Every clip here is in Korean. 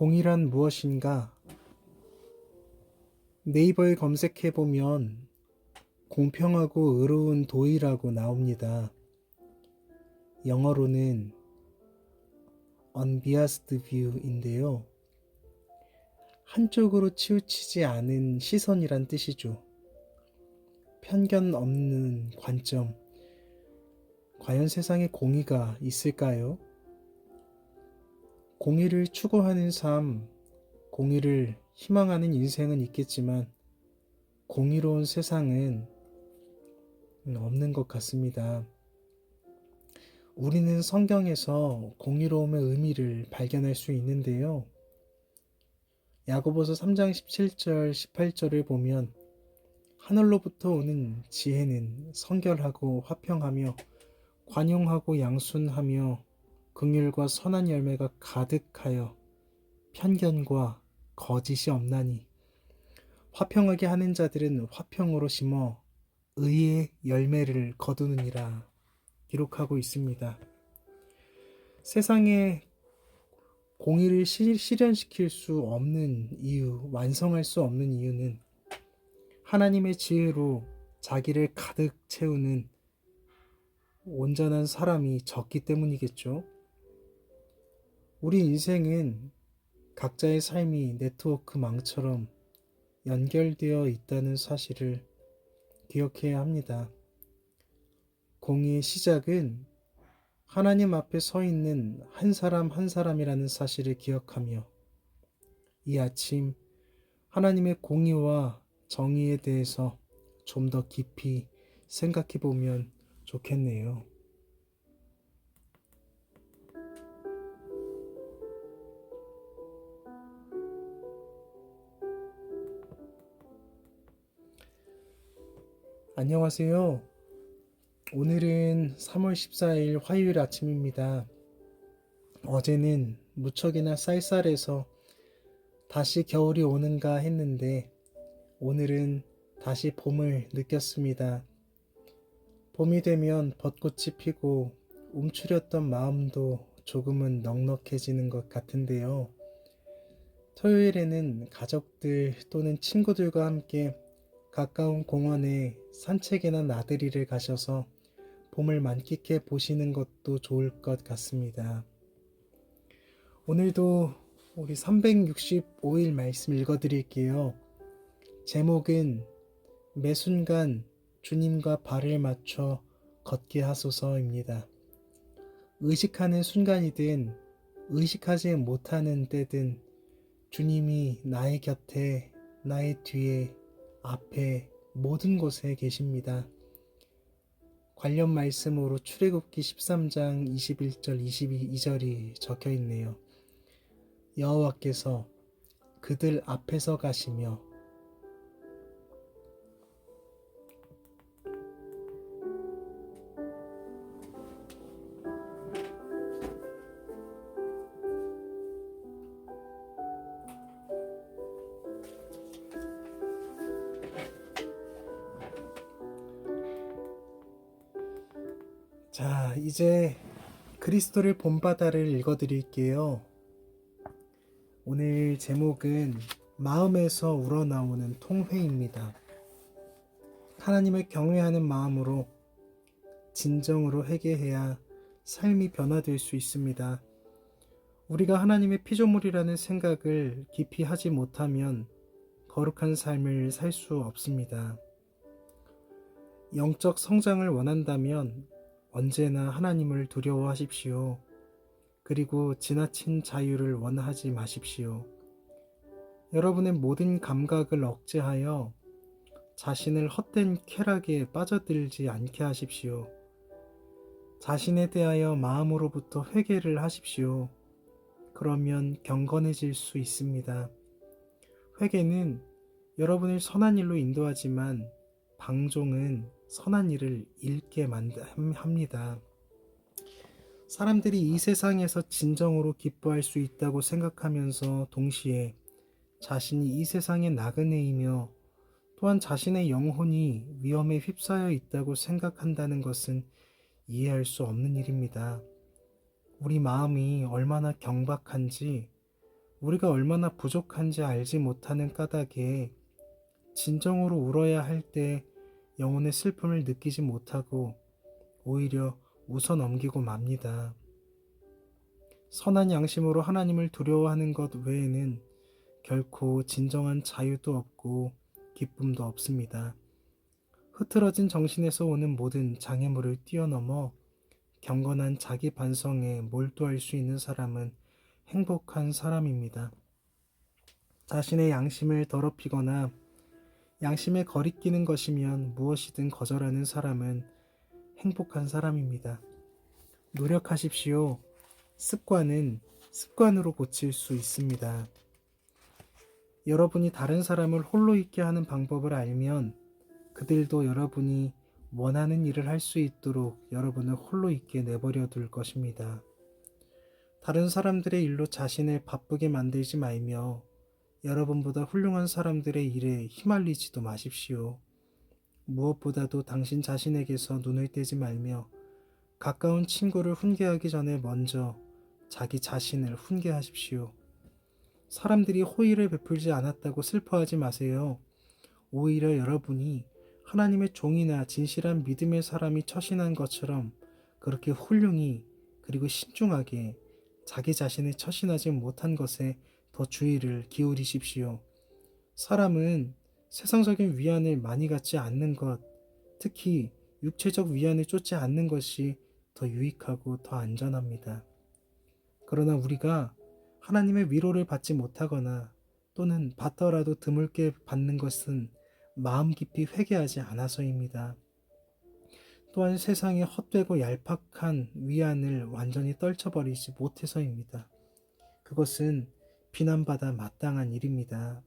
공이란 무엇인가? 네이버에 검색해보면 공평하고 의로운 도의라고 나옵니다. 영어로는 unbiased view인데요. 한쪽으로 치우치지 않은 시선이란 뜻이죠. 편견 없는 관점. 과연 세상에 공의가 있을까요? 공의를 추구하는 삶, 공의를 희망하는 인생은 있겠지만 공의로운 세상은 없는 것 같습니다. 우리는 성경에서 공의로움의 의미를 발견할 수 있는데요. 야고보서 3장 17절, 18절을 보면 하늘로부터 오는 지혜는 성결하고 화평하며 관용하고 양순하며 긍휼과 선한 열매가 가득하여 편견과 거짓이 없나니 화평하게 하는 자들은 화평으로 심어 의의 열매를 거두느니라 기록하고 있습니다. 세상에 공의를 실현시킬 수 없는 이유, 완성할 수 없는 이유는 하나님의 지혜로 자기를 가득 채우는 온전한 사람이 적기 때문이겠죠. 우리 인생은 각자의 삶이 네트워크망처럼 연결되어 있다는 사실을 기억해야 합니다. 공의의 시작은 하나님 앞에 서 있는 한 사람 한 사람이라는 사실을 기억하며 이 아침 하나님의 공의와 정의에 대해서 좀 더 깊이 생각해 보면 좋겠네요. 안녕하세요. 오늘은 3월 14일 화요일 아침입니다. 어제는 무척이나 쌀쌀해서 다시 겨울이 오는가 했는데 오늘은 다시 봄을 느꼈습니다. 봄이 되면 벚꽃이 피고 움츠렸던 마음도 조금은 넉넉해지는 것 같은데요. 토요일에는 가족들 또는 친구들과 함께 가까운 공원에 산책이나 나들이를 가셔서 봄을 만끽해 보시는 것도 좋을 것 같습니다. 오늘도 우리 365일 말씀 읽어드릴게요. 제목은 매 순간 주님과 발을 맞춰 걷게 하소서입니다. 의식하는 순간이든 의식하지 못하는 때든 주님이 나의 곁에, 나의 뒤에, 앞에 모든 곳에 계십니다. 관련 말씀으로 출애굽기 13장 21절 22절이 적혀 있네요. 여호와께서 그들 앞에서 가시며 자, 이제 그리스도를 본받아를 읽어드릴게요. 오늘 제목은 마음에서 우러나오는 통회입니다. 하나님을 경외하는 마음으로 진정으로 회개해야 삶이 변화될 수 있습니다. 우리가 하나님의 피조물이라는 생각을 깊이 하지 못하면 거룩한 삶을 살 수 없습니다. 영적 성장을 원한다면 언제나 하나님을 두려워하십시오. 그리고 지나친 자유를 원하지 마십시오. 여러분의 모든 감각을 억제하여 자신을 헛된 쾌락에 빠져들지 않게 하십시오. 자신에 대하여 마음으로부터 회개를 하십시오. 그러면 경건해질 수 있습니다. 회개는 여러분을 선한 일로 인도하지만 방종은 선한 일을 잃게 합니다. 사람들이 이 세상에서 진정으로 기뻐할 수 있다고 생각하면서 동시에 자신이 이 세상의 나그네이며 또한 자신의 영혼이 위험에 휩싸여 있다고 생각한다는 것은 이해할 수 없는 일입니다. 우리 마음이 얼마나 경박한지 우리가 얼마나 부족한지 알지 못하는 까닭에 진정으로 울어야 할 때 영혼의 슬픔을 느끼지 못하고 오히려 웃어 넘기고 맙니다. 선한 양심으로 하나님을 두려워하는 것 외에는 결코 진정한 자유도 없고 기쁨도 없습니다. 흐트러진 정신에서 오는 모든 장애물을 뛰어넘어 경건한 자기 반성에 몰두할 수 있는 사람은 행복한 사람입니다. 자신의 양심을 더럽히거나 양심에 거리끼는 것이면 무엇이든 거절하는 사람은 행복한 사람입니다. 노력하십시오. 습관은 습관으로 고칠 수 있습니다. 여러분이 다른 사람을 홀로 있게 하는 방법을 알면 그들도 여러분이 원하는 일을 할 수 있도록 여러분을 홀로 있게 내버려 둘 것입니다. 다른 사람들의 일로 자신을 바쁘게 만들지 말며 여러분보다 훌륭한 사람들의 일에 휘말리지도 마십시오. 무엇보다도 당신 자신에게서 눈을 떼지 말며 가까운 친구를 훈계하기 전에 먼저 자기 자신을 훈계하십시오. 사람들이 호의를 베풀지 않았다고 슬퍼하지 마세요. 오히려 여러분이 하나님의 종이나 진실한 믿음의 사람이 처신한 것처럼 그렇게 훌륭히 그리고 신중하게 자기 자신을 처신하지 못한 것에 더 주의를 기울이십시오. 사람은 세상적인 위안을 많이 갖지 않는 것, 특히 육체적 위안을 쫓지 않는 것이 더 유익하고 더 안전합니다. 그러나 우리가 하나님의 위로를 받지 못하거나 또는 받더라도 드물게 받는 것은 마음 깊이 회개하지 않아서입니다. 또한 세상의 헛되고 얄팍한 위안을 완전히 떨쳐버리지 못해서입니다. 그것은 비난받아 마땅한 일입니다.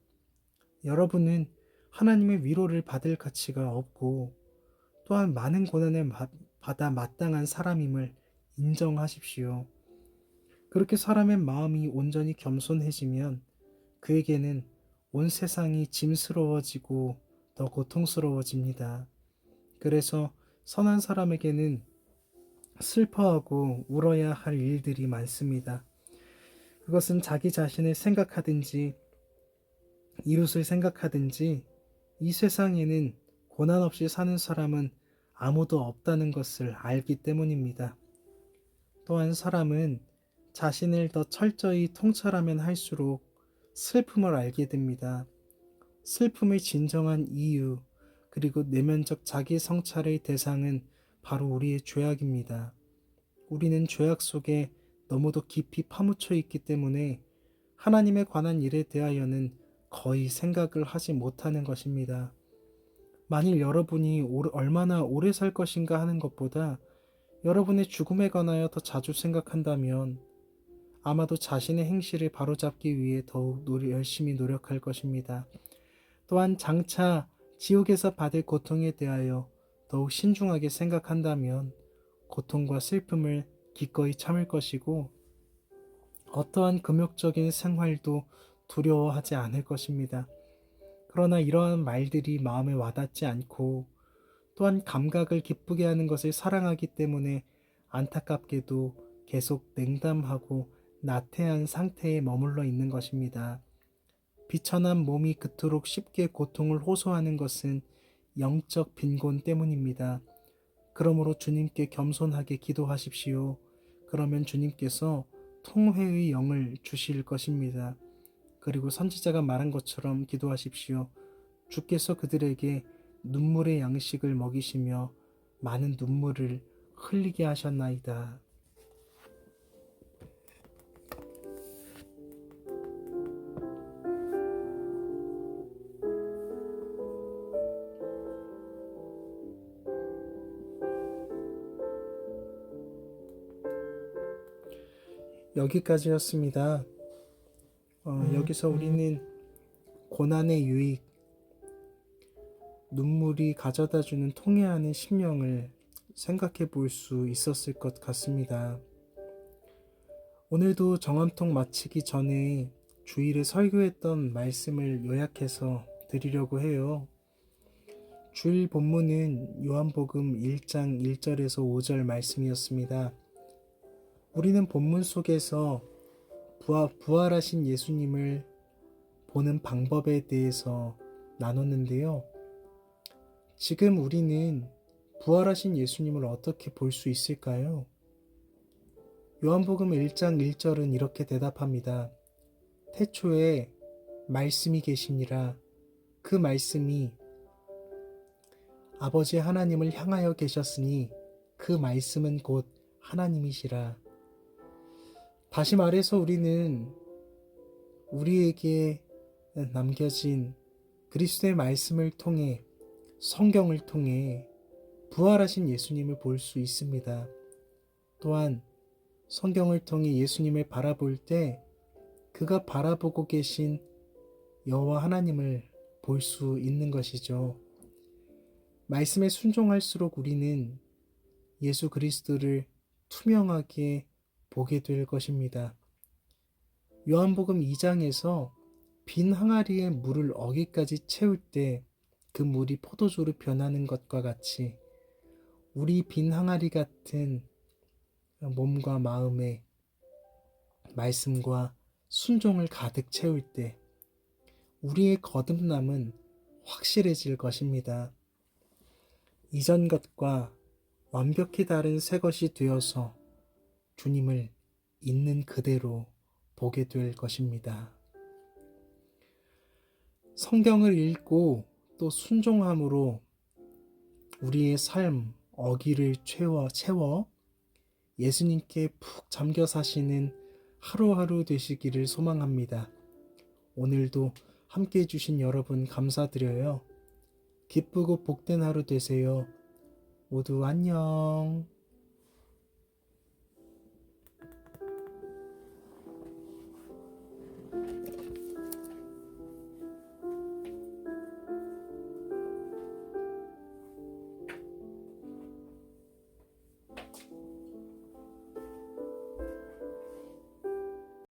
여러분은 하나님의 위로를 받을 가치가 없고 또한 많은 고난을 받아 마땅한 사람임을 인정하십시오. 그렇게 사람의 마음이 온전히 겸손해지면 그에게는 온 세상이 짐스러워지고 더 고통스러워집니다. 그래서 선한 사람에게는 슬퍼하고 울어야 할 일들이 많습니다. 그것은 자기 자신을 생각하든지 이웃을 생각하든지 이 세상에는 고난 없이 사는 사람은 아무도 없다는 것을 알기 때문입니다. 또한 사람은 자신을 더 철저히 통찰하면 할수록 슬픔을 알게 됩니다. 슬픔의 진정한 이유, 그리고 내면적 자기 성찰의 대상은 바로 우리의 죄악입니다. 우리는 죄악 속에 너무도 깊이 파묻혀 있기 때문에 하나님에 관한 일에 대하여는 거의 생각을 하지 못하는 것입니다. 만일 여러분이 얼마나 오래 살 것인가 하는 것보다 여러분의 죽음에 관하여 더 자주 생각한다면 아마도 자신의 행실을 바로잡기 위해 더욱 열심히 노력할 것입니다. 또한 장차 지옥에서 받을 고통에 대하여 더욱 신중하게 생각한다면 고통과 슬픔을 기꺼이 참을 것이고 어떠한 금욕적인 생활도 두려워하지 않을 것입니다. 그러나 이러한 말들이 마음에 와닿지 않고 또한 감각을 기쁘게 하는 것을 사랑하기 때문에 안타깝게도 계속 냉담하고 나태한 상태에 머물러 있는 것입니다. 비천한 몸이 그토록 쉽게 고통을 호소하는 것은 영적 빈곤 때문입니다. 그러므로 주님께 겸손하게 기도하십시오. 그러면 주님께서 통회의 영을 주실 것입니다. 그리고 선지자가 말한 것처럼 기도하십시오. 주께서 그들에게 눈물의 양식을 먹이시며 많은 눈물을 흘리게 하셨나이다. 여기까지였습니다. 여기서 우리는 고난의 유익, 눈물이 가져다주는 통회하는 심령을 생각해 볼 수 있었을 것 같습니다. 오늘도 정암통 마치기 전에 주일에 설교했던 말씀을 요약해서 드리려고 해요. 주일 본문은 요한복음 1장 1절에서 5절 말씀이었습니다. 우리는 본문 속에서 부활하신 예수님을 보는 방법에 대해서 나눴는데요. 지금 우리는 부활하신 예수님을 어떻게 볼 수 있을까요? 요한복음 1장 1절은 이렇게 대답합니다. 태초에 말씀이 계시니라. 그 말씀이 아버지 하나님을 향하여 계셨으니 그 말씀은 곧 하나님이시라. 다시 말해서 우리는 우리에게 남겨진 그리스도의 말씀을 통해 성경을 통해 부활하신 예수님을 볼 수 있습니다. 또한 성경을 통해 예수님을 바라볼 때 그가 바라보고 계신 여호와 하나님을 볼 수 있는 것이죠. 말씀에 순종할수록 우리는 예수 그리스도를 투명하게 보게 될 것입니다. 요한복음 2장에서 빈 항아리에 물을 어기까지 채울 때 그 물이 포도주로 변하는 것과 같이 우리 빈 항아리 같은 몸과 마음에 말씀과 순종을 가득 채울 때 우리의 거듭남은 확실해질 것입니다. 이전 것과 완벽히 다른 새 것이 되어서 주님을 있는 그대로 보게 될 것입니다. 성경을 읽고 또 순종함으로 우리의 삶 어기를 채워 예수님께 푹 잠겨 사시는 하루하루 되시기를 소망합니다. 오늘도 함께 해주신 여러분 감사드려요. 기쁘고 복된 하루 되세요. 모두 안녕.